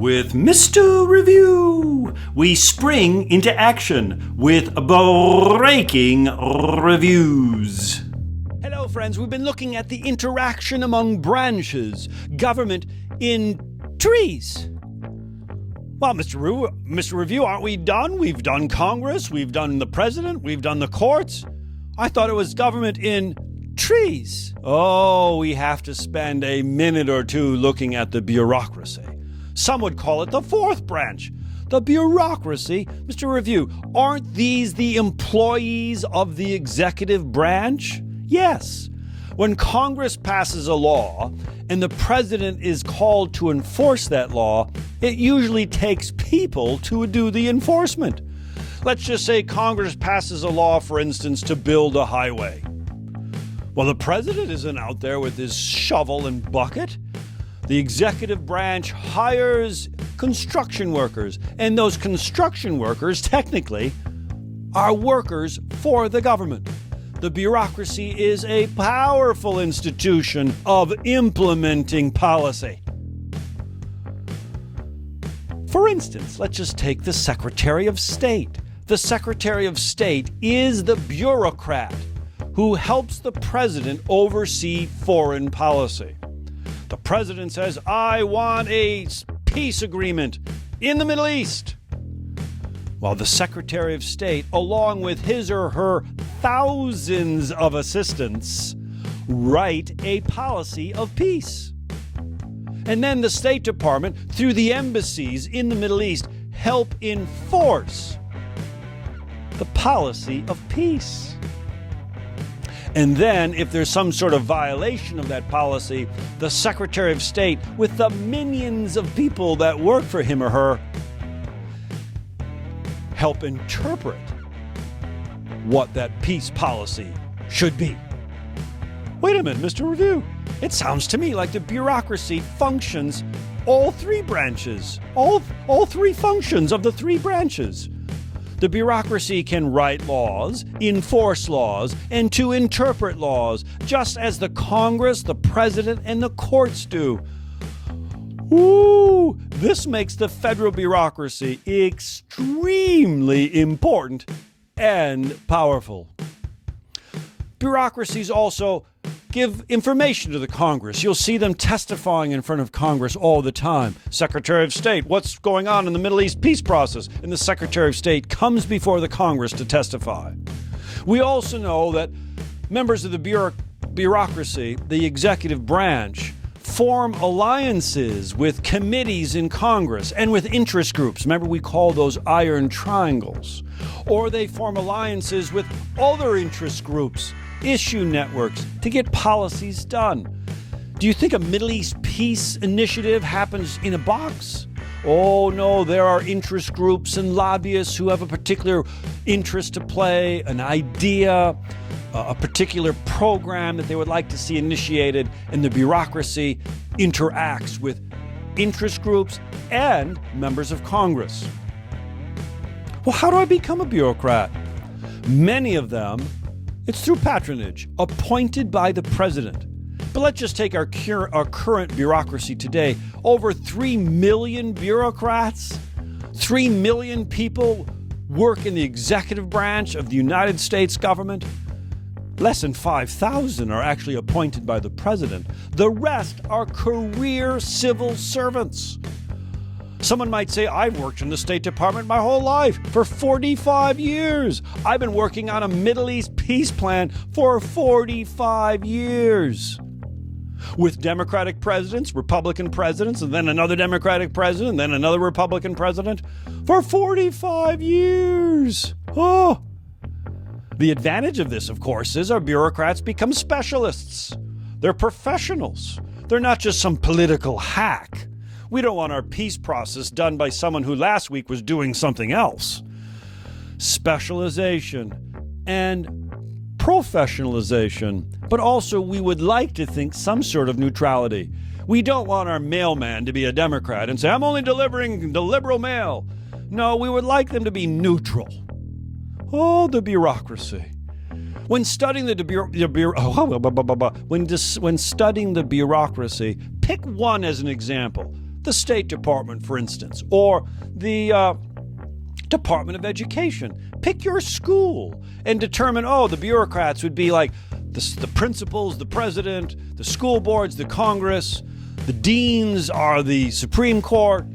With Mr. Review, we spring into action with breaking reviews. Hello, friends. We've been looking at the interaction among branches, government in trees. Well, Mr. Review, aren't we done? We've done Congress, we've done the president, we've done the courts. I thought it was government in trees. Oh, we have to spend a minute or two looking at the bureaucracy. Some would call it the fourth branch. The bureaucracy. Mr. Review, aren't these the employees of the executive branch? Yes. When Congress passes a law and the president is called to enforce that law, it usually takes people to do the enforcement. Let's just say Congress passes a law, for instance, to build a highway. Well, the president isn't out there with his shovel and bucket. The executive branch hires construction workers, and those construction workers, technically, are workers for the government. The bureaucracy is a powerful institution of implementing policy. For instance, let's just take the Secretary of State. The Secretary of State is the bureaucrat who helps the president oversee foreign policy. The president says, I want a peace agreement in the Middle East. While the Secretary of State, along with his or her thousands of assistants, write a policy of peace. And then the State Department, through the embassies in the Middle East, help enforce the policy of peace. And then, if there's some sort of violation of that policy, the Secretary of State, with the minions of people that work for him or her, help interpret what that peace policy should be. Wait a minute, Mr. Review. It sounds to me like the bureaucracy functions all three branches, all three functions of the three branches. The bureaucracy can write laws, enforce laws, and to interpret laws, just as the Congress, the president, and the courts do. Ooh, this makes the federal bureaucracy extremely important and powerful. Bureaucracies also give information to the Congress. You'll see them testifying in front of Congress all the time. Secretary of State, what's going on in the Middle East peace process? And the Secretary of State comes before the Congress to testify. We also know that members of the bureaucracy, the executive branch, form alliances with committees in Congress and with interest groups. Remember, we call those iron triangles. Or they form alliances with other interest groups, issue networks, to get policies done. Do you think a Middle East peace initiative happens in a box? Oh no, there are interest groups and lobbyists who have a particular interest to play, an idea, a particular program that they would like to see initiated, and the bureaucracy interacts with interest groups and members of Congress. Well, how do I become a bureaucrat? Many of them, it's through patronage, appointed by the president. But let's just take our current bureaucracy today. Over 3 million bureaucrats, 3 million people work in the executive branch of the United States government. Less than 5,000 are actually appointed by the president. The rest are career civil servants. Someone might say, I've worked in the State Department my whole life, for 45 years. I've been working on a Middle East peace plan for 45 years. With Democratic presidents, Republican presidents, and then another Democratic president, and then another Republican president, for 45 years. Oh! The advantage of this, of course, is our bureaucrats become specialists. They're professionals. They're not just some political hack. We don't want our peace process done by someone who last week was doing something else. Specialization and professionalization, but also we would like to think some sort of neutrality. We don't want our mailman to be a Democrat and say, I'm only delivering the liberal mail. No, we would like them to be neutral. Oh, the bureaucracy. When studying when studying the bureaucracy, pick one as an example. the State Department, for instance, or the Department of Education. Pick your school and determine, the bureaucrats would be like the principals, the president, the school boards, the Congress, the deans are the Supreme Court.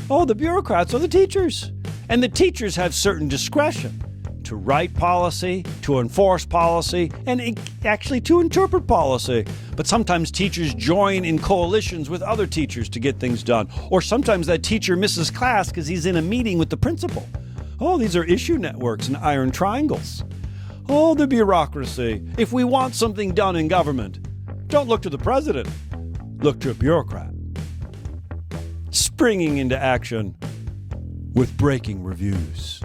The bureaucrats are the teachers. And the teachers have certain discretion to write policy, to enforce policy, and actually to interpret policy. But sometimes teachers join in coalitions with other teachers to get things done. Or sometimes that teacher misses class because he's in a meeting with the principal. These are issue networks and iron triangles. The bureaucracy. If we want something done in government, don't look to the president. Look to a bureaucrat. Springing into action with breaking reviews.